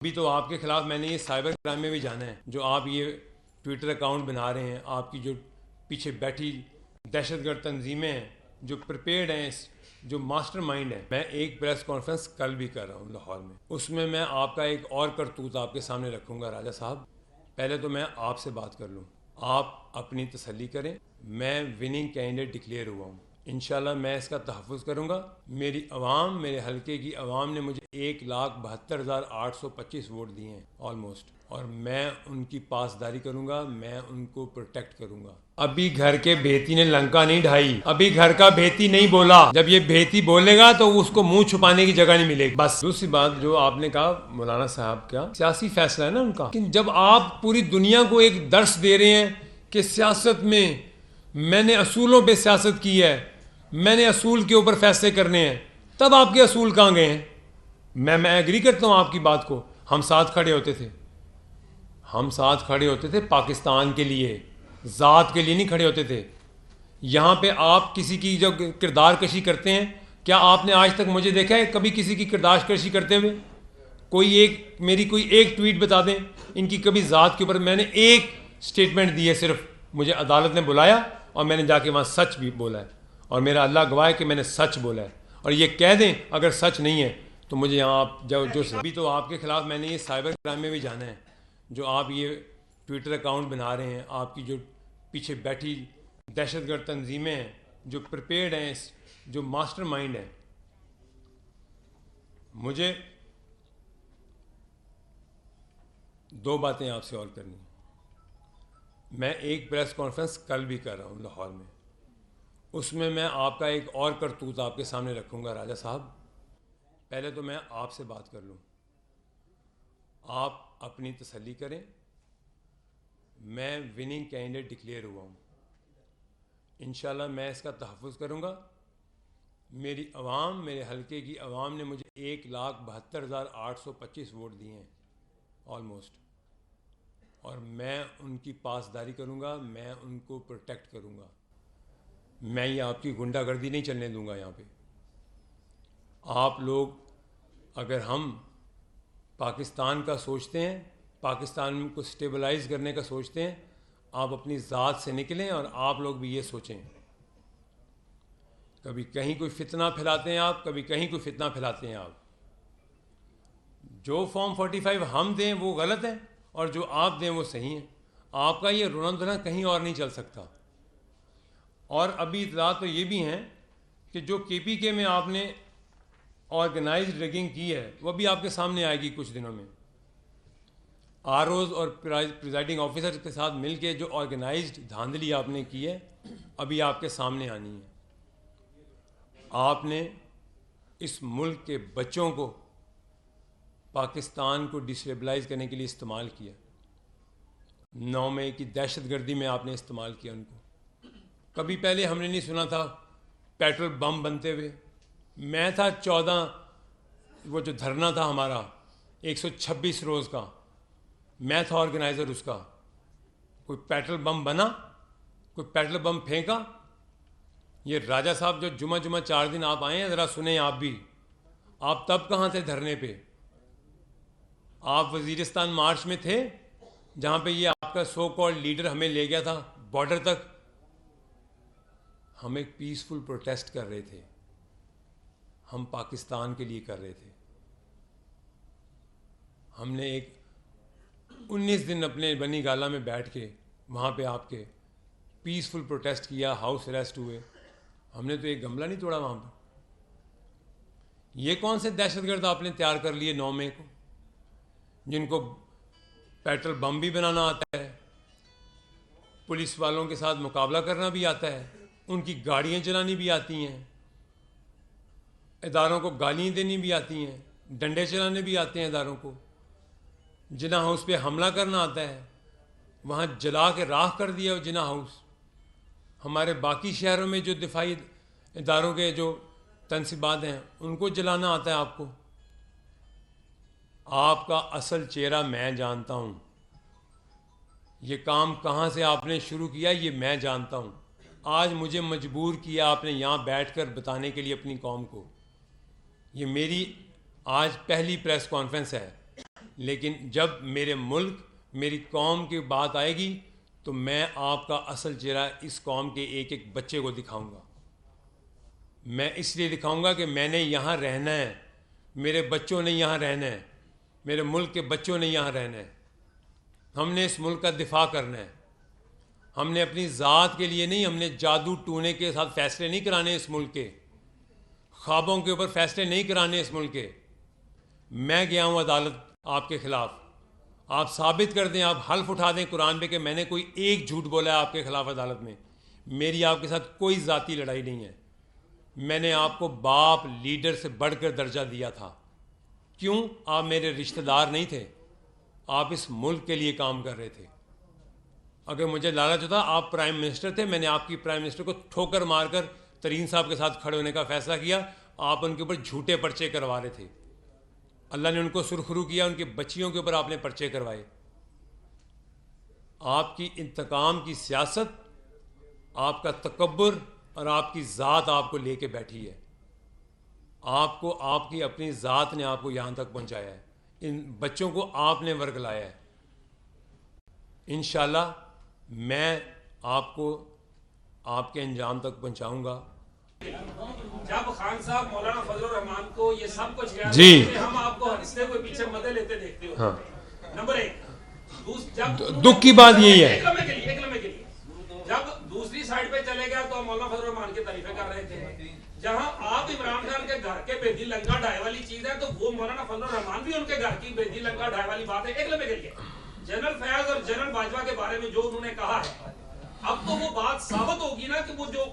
अभी तो आपके खिलाफ मैंने ये साइबर क्राइम में भी जाना है। जो आप ये ट्विटर अकाउंट बना रहे हैं, आपकी जो पीछे बैठी दहशतगर्द तंजीमें हैं, जो प्रिपेयर्ड हैं, जो मास्टरमाइंड है। मैं एक प्रेस कॉन्फ्रेंस कल भी कर रहा हूँ लाहौर में, उसमें मैं आपका एक और करतूत आपके सामने रखूँगा। राजा साहब, पहले तो मैं आपसे बात कर लूँ, आप अपनी तसल्ली करें। मैं विनिंग कैंडिडेट डिक्लेयर हुआ हूँ। इंशाल्लाह मैं इसका तहफ़्फ़ुज़ करूँगा। मेरी आवाम, मेरे हलके की आवाम ने मुझे 1,72,825 वोट दिए हैं ऑलमोस्ट, और मैं उनकी पासदारी करूँगा, मैं उनको प्रोटेक्ट करूँगा। अभी घर के भेती ने लंका नहीं ढाई, अभी घर का भेती नहीं बोला। जब ये भेती बोलेगा तो उसको मुंह छुपाने की जगह नहीं मिलेगी। बस दूसरी बात जो आपने कहा मौलाना साहब का सियासी फैसला है ना उनका, लेकिन जब आप पूरी दुनिया को एक दर्स दे रहे हैं कि सियासत में मैंने असूलों पे सियासत की है, मैंने असूल के ऊपर फैसले करने हैं, तब आपके असूल कहाँ गए हैं? मैं एग्री करता हूँ आपकी बात को। हम साथ खड़े होते थे, हम साथ खड़े होते थे पाकिस्तान के लिए, ज़ात के लिए नहीं खड़े होते थे। यहाँ पे आप किसी की जो किरदार कशी करते हैं, क्या आपने आज तक मुझे देखा है कभी किसी की किरदार कशी करते हुए? मेरी कोई एक ट्वीट बता दें इनकी कभी ज़ात के ऊपर। मैंने एक स्टेटमेंट दी है सिर्फ, मुझे अदालत ने बुलाया और मैंने जाके वहाँ सच भी बोला है, और मेरा अल्लाह गवाह है कि मैंने सच बोला है। और ये कह दें अगर सच नहीं है तो मुझे यहाँ आप जो अभी तो आपके खिलाफ मैंने ये साइबर क्राइम में भी जाना है। जो आप ये ट्विटर अकाउंट बना रहे हैं, आपकी जो पीछे बैठी दहशतगर्द तंजीमें हैं, जो प्रिपेयर्ड हैं, जो मास्टरमाइंड है। मुझे दो बातें आपसे और करनी है। मैं एक प्रेस कॉन्फ्रेंस कल भी कर रहा हूँ लाहौर में, उसमें मैं आपका एक और करतूत आपके सामने रखूँगा। राजा साहब, पहले तो मैं आपसे बात कर लूँ, आप अपनी तसल्ली करें। मैं विनिंग कैंडिडेट डिक्लेयर हुआ हूँ। इंशाल्लाह मैं इसका तहफ़्फ़ुज़ करूँगा। मेरी आवाम, मेरे हलके की आवाम ने मुझे 1,72,825 वोट दिए हैं ऑलमोस्ट, और मैं उनकी पासदारी करूँगा, मैं उनको प्रोटेक्ट करूँगा। मैं ये आपकी गुंडागर्दी नहीं चलने दूंगा यहाँ पे। आप लोग अगर हम पाकिस्तान का सोचते हैं, पाकिस्तान को स्टेबलाइज करने का सोचते हैं, आप अपनी ज़ात से निकलें और आप लोग भी ये सोचें। कभी कहीं कोई फितना फैलाते हैं आप, कभी कहीं कोई फितना फैलाते हैं आप। जो फॉर्म 45 हम दें वो गलत है और जो आप दें वो सही है। आपका ये रोना धोना कहीं और नहीं चल सकता। और अभी इतला तो ये भी हैं कि जो KPK में आपने ऑर्गेनाइज्ड रैगिंग की है वो भी आपके सामने आएगी कुछ दिनों में। ROs और प्रिजाइडिंग ऑफिसर के साथ मिलके जो ऑर्गेनाइज्ड धांधली आपने की है अभी आपके सामने आनी है। आपने इस मुल्क के बच्चों को पाकिस्तान को डिस्टेबलाइज करने के लिए इस्तेमाल किया। 9 मई की दहशतगर्दी में आपने इस्तेमाल किया उनको। कभी पहले हमने नहीं सुना था पेट्रोल बम बनते हुए। मैं था 14, वो जो धरना था हमारा 126 रोज़ का, मैं था ऑर्गेनाइज़र उसका। कोई पेट्रोल बम बना, कोई पेट्रोल बम फेंका? ये राजा साहब जो जुमा 4 दिन आप आए हैं, ज़रा सुने आप भी। आप तब कहाँ थे धरने पे? आप वज़ीरिस्तान मार्च में थे जहाँ पे ये आपका सो कॉल्ड लीडर हमें ले गया था बॉर्डर तक। हम एक पीसफुल प्रोटेस्ट कर रहे थे, हम पाकिस्तान के लिए कर रहे थे। हमने एक 19 दिन अपने बनी गाला में बैठ के वहाँ पे आपके पीसफुल प्रोटेस्ट किया, हाउस अरेस्ट हुए। हमने तो एक गमला नहीं तोड़ा वहाँ पर। ये कौन से दहशतगर्द आपने तैयार कर लिए 9 मई को, जिनको पेट्रोल बम भी बनाना आता है, पुलिस वालों के साथ मुकाबला करना भी आता है, उनकी गाड़ियाँ चलानी भी आती हैं, इदारों को गालियाँ देनी भी आती हैं, डंडे चलाने भी आते हैं इदारों को, जिना हाउस पे हमला करना आता है, वहाँ जला के राख कर दिया वो जिना हाउस। हमारे बाकी शहरों में जो दिफाई इदारों के जो तनसीबात हैं उनको जलाना आता है आपको। आपका असल चेहरा मैं जानता हूँ। ये काम कहाँ से आपने शुरू किया ये मैं जानता हूँ। आज मुझे मजबूर किया आपने यहाँ बैठकर बताने के लिए अपनी कौम को। ये मेरी आज पहली प्रेस कॉन्फ्रेंस है, लेकिन जब मेरे मुल्क, मेरी कौम की बात आएगी तो मैं आपका असल चेहरा इस कौम के एक एक बच्चे को दिखाऊंगा। मैं इसलिए दिखाऊंगा कि मैंने यहाँ रहना है, मेरे बच्चों ने यहाँ रहना है, मेरे मुल्क के बच्चों ने यहाँ रहना है। हमने इस मुल्क का दिफा करना है। हमने अपनी ज़ात के लिए नहीं, हमने जादू टूने के साथ फैसले नहीं कराने इस मुल्क के, ख्वाबों के ऊपर फैसले नहीं कराने इस मुल्क के। मैं गया हूँ अदालत आपके ख़िलाफ़, आप साबित कर दें, आप हल्फ उठा दें कुरान पे कि मैंने कोई एक झूठ बोला है आपके ख़िलाफ़ अदालत में। मेरी आपके साथ कोई ज़ाती लड़ाई नहीं है। मैंने आपको बाप, लीडर से बढ़कर दर्जा दिया था। क्यों? आप मेरे रिश्तेदार नहीं थे, आप इस मुल्क के लिए काम कर रहे थे। अगर मुझे लालच होता, आप प्राइम मिनिस्टर थे, मैंने आपकी प्राइम मिनिस्टर को ठोकर मारकर तरीन साहब के साथ खड़े होने का फैसला किया। आप उनके ऊपर झूठे पर्चे करवा रहे थे। अल्लाह ने उनको सुरखरू किया, उनकी बच्चियों के ऊपर आपने पर्चे करवाए। आपकी इंतकाम की सियासत, आपका तकब्बुर और आपकी ज़ात आपको लेके बैठी है। आपको, आपकी अपनी ज़ात ने आपको यहाँ तक पहुँचाया है। इन बच्चों को आपने वर्ग लाया है। इंशाल्लाह मैं आपको आपके अंजाम तक पहुँचाऊँगा। जब खान साहब मौलाना फजलुर रहमान को ये सब कुछ कह जी, हम आपको हंसते हुए पीछे मदद लेते देखते हो। हाँ, नंबर एक, जब दुख की बात यही है। एक लम्हे के लिए जब दूसरी साइड पे चले गया तो मौलाना फजलुर रहमान की तारीफें कर रहे थे। जहां आप इमरान खान के घर के बेदी लंका ढाई वाली चीज है, तो वो मौलाना फजलुर रहमान भी उनके घर की बेदी लंका ढाई वाली बात है। एक लम्हे के लिए जनरल फयाज और जनरल बाजवा के बारे में जो उन्होंने कहा है, अब तो वो बात साबित होगी ना कि वो जो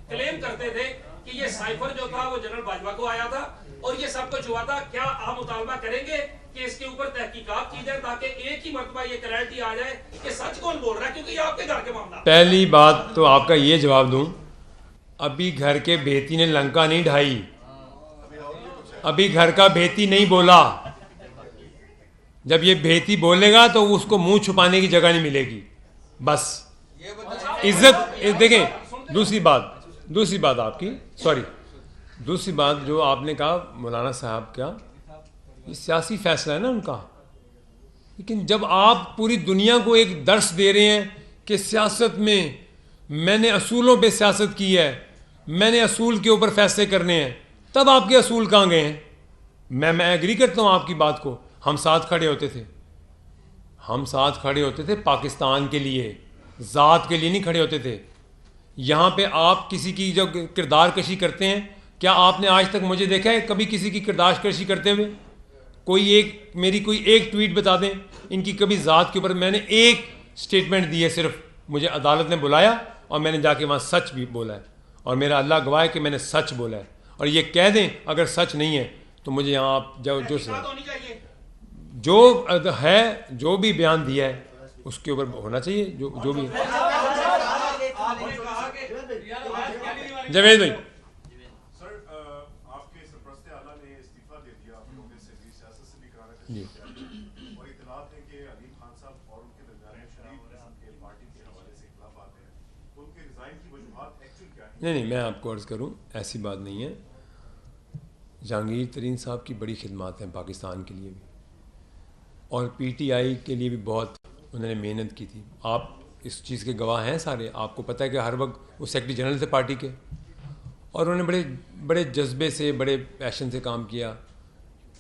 क्लेम करते थे कि ये साइफर जो था वो जनरल बाजवा को आया था और ये सब कुछ हुआ था। क्या आप मुतालबा करेंगे कि इसके ऊपर तहकीकात की जाए ताकि एक ही मर्तबा ये क्लैरिटी आ जाए कि सच कौन बोल रहा है, क्योंकि ये आपके घर के मामला। पहली बात तो आपका ये जवाब दूं, अभी घर के बेती ने लंका नहीं ढाई, अभी घर का बेती नहीं बोला। जब ये बेती बोलेगा तो उसको मुंह छुपाने की जगह नहीं मिलेगी। बस इज्जत देखें। दूसरी बात आपकी, सॉरी, दूसरी बात जो आपने कहा मौलाना साहब का, ये सियासी फैसला है ना उनका। लेकिन जब आप पूरी दुनिया को एक दर्स दे रहे हैं कि सियासत में मैंने असूलों पे सियासत की है, मैंने असूल के ऊपर फैसले करने हैं, तब आपके असूल कहाँ गए हैं? मैं एग्री करता हूँ आपकी बात को। हम साथ खड़े होते थे, हम साथ खड़े होते थे पाकिस्तान के लिए, ज़ात के लिए नहीं खड़े होते थे। यहाँ पे आप किसी की जो किरदार कशी करते हैं, क्या आपने आज तक मुझे देखा है कभी किसी की किरदार कशी करते हुए? मेरी कोई एक ट्वीट बता दें इनकी कभी ज़ात के ऊपर। मैंने एक स्टेटमेंट दी है सिर्फ, मुझे अदालत ने बुलाया और मैंने जाके वहाँ सच भी बोला है, और मेरा अल्लाह गवाह है कि मैंने सच बोला है। और ये कह दें अगर सच नहीं है तो मुझे यहाँ आप जो भी बयान दिया है उसके ऊपर होना चाहिए, जो भी। जवेद भाई, सर, आपके सरपरस्त आला ने इस्तीफा दे दिया, आप लोगों से भी सियासत से भी कराना चाहिए, और इतलात है कि अलीम खान साहब और उनके दरमियान शरीफ के पार्टी के हवाले से इख्तिलाफात हैं, तो उनके रिजाइन की वजूहात एक्चुअल क्या है? नहीं, मैं आपको अर्ज़ करूं, ऐसी बात नहीं है। जहांगीर तरीन साहब की बड़ी खिदमत हैं पाकिस्तान के लिए भी, और पीटीआई के लिए भी बहुत उन्होंने मेहनत की थी। आप इस चीज़ के गवाह हैं सारे। आपको पता है कि हर वक्त वो सेक्रेटरी जनरल थे पार्टी के, और उन्होंने बड़े बड़े जज्बे से, बड़े पैशन से काम किया।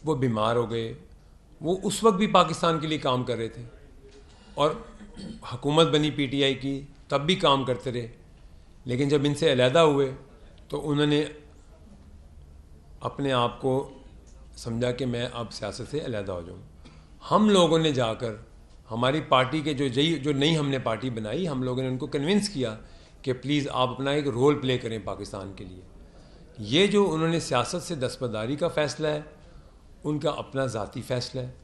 वो बीमार हो गए, वो उस वक्त भी पाकिस्तान के लिए काम कर रहे थे, और हुकूमत बनी पीटीआई की तब भी काम करते रहे। लेकिन जब इनसे अलहदा हुए तो उन्होंने अपने आप को समझा कि मैं अब सियासत से अलहदा हो जाऊँ। हम लोगों ने जाकर, हमारी पार्टी के जो नई हमने पार्टी बनाई, हम लोगों ने उनको कन्विंस किया कि प्लीज़ आप अपना एक रोल प्ले करें पाकिस्तान के लिए। ये जो उन्होंने सियासत से दस्तबरदारी का फ़ैसला है, उनका अपना ज़ाती फ़ैसला है।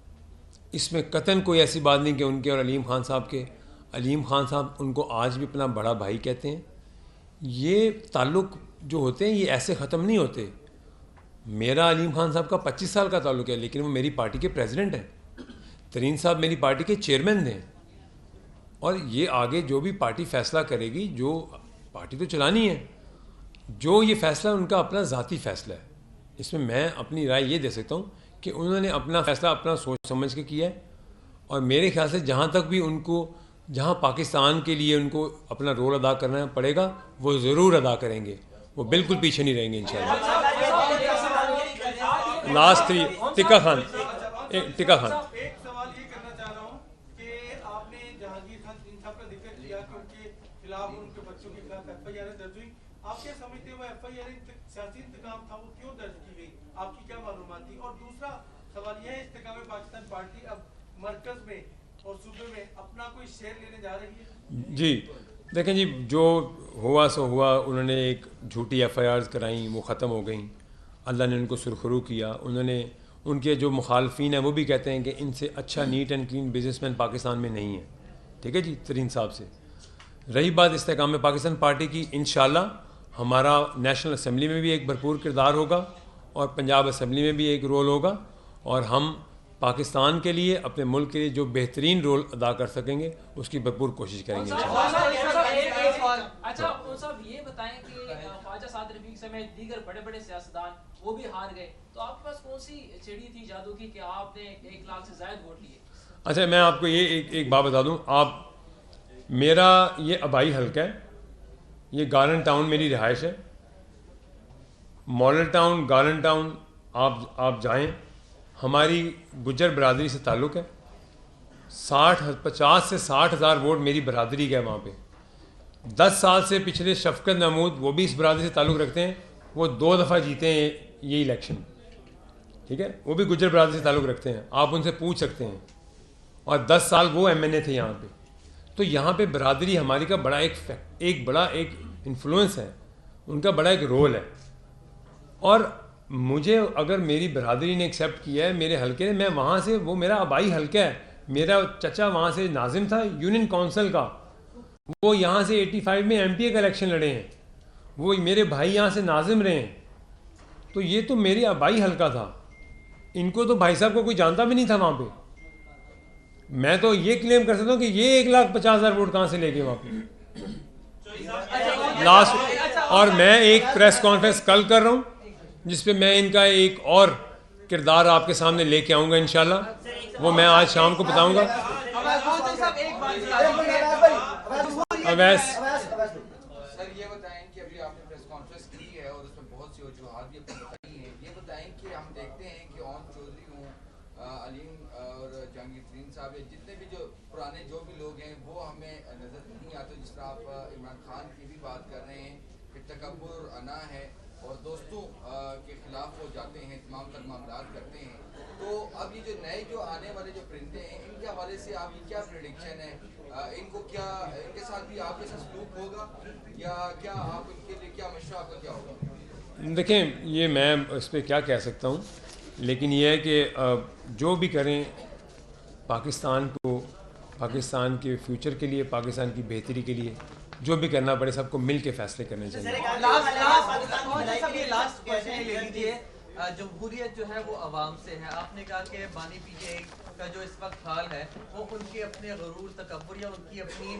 इसमें कतन कोई ऐसी बात नहीं कि उनके और अलीम खान साहब के। अलीम खान साहब उनको आज भी अपना बड़ा भाई कहते हैं। ये ताल्लुक़ जो होते हैं ये ऐसे ख़त्म नहीं होते। मेरा अलीम खान साहब का 25 साल का ताल्लुक़ है, लेकिन वो मेरी पार्टी के प्रेसिडेंट हैं। तरीन साहब मेरी पार्टी के चेयरमैन थे, और ये आगे जो भी पार्टी फ़ैसला करेगी, जो पार्टी तो चलानी है, जो ये फ़ैसला उनका अपना ज़ाती फ़ैसला है। इसमें मैं अपनी राय ये दे सकता हूँ कि उन्होंने अपना फैसला अपना सोच समझ के किया है, और मेरे ख्याल से जहाँ तक भी उनको जहाँ पाकिस्तान के लिए उनको अपना रोल अदा करना पड़ेगा वो ज़रूर अदा करेंगे, वो बिल्कुल पीछे नहीं रहेंगे इंशाल्लाह। लास्ट 3 टिक्का खान एक सवाल ये करना चाह रहा हूँ कि आपने जहांगीर खान साहब का जिक्र किया कि उनके खिलाफ उनके बच्चों के खिलाफ FIR दर्ज हुई। आप क्या समझते हो FIR सियासी इंतकाम था, वो क्यों दर्ज की गई, आपकी क्या मालूमात थी? और दूसरा सवाल यह है, इस्तेकाम पाकिस्तान पार्टी अब मरकज में और सूबे में अपना कोई शेयर लेने जा रही है? जी देखें जी, जो हुआ सो हुआ, उन्होंने एक झूठी FIRs कराई, वो ख़त्म हो गई, अल्लाह ने उनको सुरखरू किया। उन्होंने उनके जो मुखालफिन हैं वो भी कहते हैं कि इनसे अच्छा neat and clean businessman Pakistan में नहीं है, ठीक है जी, तरीन साहब से। रही बात इस्तेकाम में पाकिस्तान पार्टी की, इंशाल्लाह हमारा नेशनल असम्बली में भी एक भरपूर किरदार होगा और पंजाब असम्बली में भी एक रोल होगा, और हम पाकिस्तान के लिए, अपने मुल्क के लिए जो बेहतरीन रोल अदा कर सकेंगे उसकी भरपूर कोशिश करेंगे इंशाल्लाह। अच्छा साहब, ये बताएं कि ख्वाजा साद रफीक समेत दीगर बड़े बड़े सियासतदान वो भी हार गए, तो आपके पास कौन सी चिड़ी थी जादू की कि आपने 1 लाख से ज़ायद वोट लिए? अच्छा, मैं आपको ये एक बात बता दूं, आप मेरा ये आबाई हल्का है, ये गार्डन टाउन मेरी रिहाइश है, मॉडल टाउन गार्डन टाउन आप जाएं, हमारी गुज्जर बरादरी से ताल्लुक़ है, 50 से 60 हज़ार वोट मेरी बरादरी का है वहाँ पे। 10 साल से पिछले शफकत महमूद, वो भी इस बरादरी से ताल्लुक़ रखते हैं, वो 2 दफ़ा जीते हैं ये इलेक्शन, ठीक है, वो भी गुज्जर बरादरी से ताल्लुक़ रखते हैं, आप उनसे पूछ सकते हैं, और 10 साल वो MNA थे यहाँ पे। तो यहाँ पे बरादरी हमारी का बड़ा एक बड़ा इन्फ्लुएंस है, उनका बड़ा एक रोल है, और मुझे अगर मेरी बरादरी ने एक्सेप्ट किया है, मेरे हलके ने, मैं वहाँ से, वो मेरा आबाई हलका है, मेरा चचा वहाँ से नाजिम था यूनियन काउंसिल का, वो यहाँ से 85 में MPA का इलेक्शन लड़े हैं, वो मेरे भाई यहाँ से नाजिम रहे हैं, तो ये तो मेरे आबाई हलका था, इनको तो भाई साहब को कोई जानता भी नहीं था वहाँ पे। मैं तो ये क्लेम कर सकता हूँ कि ये 1,50,000 वोट कहाँ से ले गए वहाँ पे लास्ट। और मैं एक प्रेस कॉन्फ्रेंस कल कर रहा हूँ जिसपे मैं इनका एक और किरदार आपके सामने लेके आऊँगा इंशाल्लाह, वो मैं आज शाम को बताऊँगा। अवैस सर, ये बताएं कि अभी आपने प्रेस कॉन्फ्रेंस की है और उसमें बहुत सी वजूहात भी आपने बताई हैं, ये बताएं कि हम देखते हैं कि ओम चौधरी हूँ, अलीम और जहांगीर साहब, जितने भी जो पुराने जो भी लोग हैं वो हमें नजर नहीं आते। जिस तरह आप इमरान खान की भी बात कर रहे हैं कि तकब्बुर अना है और दोस्तों के खिलाफ हो जाते हैं, तमाम तर मामला करते हैं। तो अब ये जो नए जो आने वाले जो परिंदे हैं, इनके हवाले से आपकी क्या प्रेडिक्शन है? इनको क्या, इनके साथ भी आपके साथ सलूक होगा या क्या, आप इनके लिए क्या मशवरा आपका क्या होगा? देखें, ये मैं इस पर क्या कह सकता हूँ, लेकिन ये है कि जो भी करें पाकिस्तान को, पाकिस्तान के फ्यूचर के लिए, पाकिस्तान की बेहतरी के लिए जो भी करना पड़े सबको मिल के फैसले करने चाहिए। जमहूरियत जो है वो अवाम से है। आपने कहा कि बानी पीटीआई का जो इस वक्त हाल है वो उनके अपने गरूर तकब्बुर या उनकी अपनी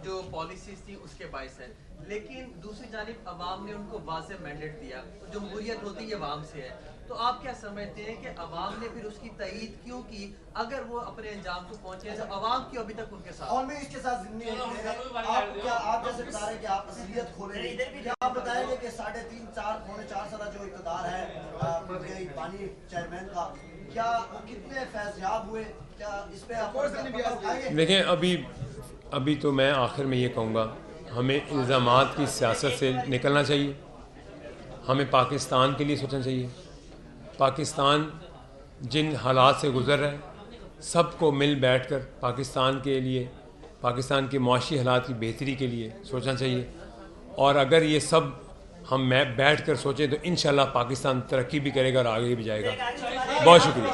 जो पॉलिसीज थी उसके बायस है, लेकिन दूसरी जानिब अवाम ने उनको वाज़ेह मैंडेट दिया, जमहूरियत होती है अवाम से है। तो आप क्या समझते हैं कि अवाम ने फिर उसकी तईद क्यों की अगर वो अपने अंजाम को पहुंचे, जब अवाम क्यों अभी तक उनके साथ? और मैं इसके साथ ज़िम्मेदारी है, आप क्या, आप जैसे बता रहे हैं कि आप असलियत खोलेंगे, क्या आप बताएंगे कि 3.5 पौने 4 साल जो इक़्तिदार है पानी चेयरमैन का, क्या वो कितने फैज़याब हुए, क्या इस पे आप उठाएंगे? देखें, अभी तो मैं आखिर में ये कहूँगा, हमें इल्ज़ामात की सियासत से निकलना चाहिए, हमें पाकिस्तान के लिए सोचना चाहिए। पाकिस्तान जिन हालात से गुज़र रहा है, सबको मिल बैठकर पाकिस्तान के लिए, पाकिस्तान के मुआशी हालात की बेहतरी के लिए सोचना चाहिए, और अगर ये सब हम बैठ कर सोचें तो इंशाल्लाह पाकिस्तान तरक्की भी करेगा और आगे भी जाएगा। बहुत शुक्रिया।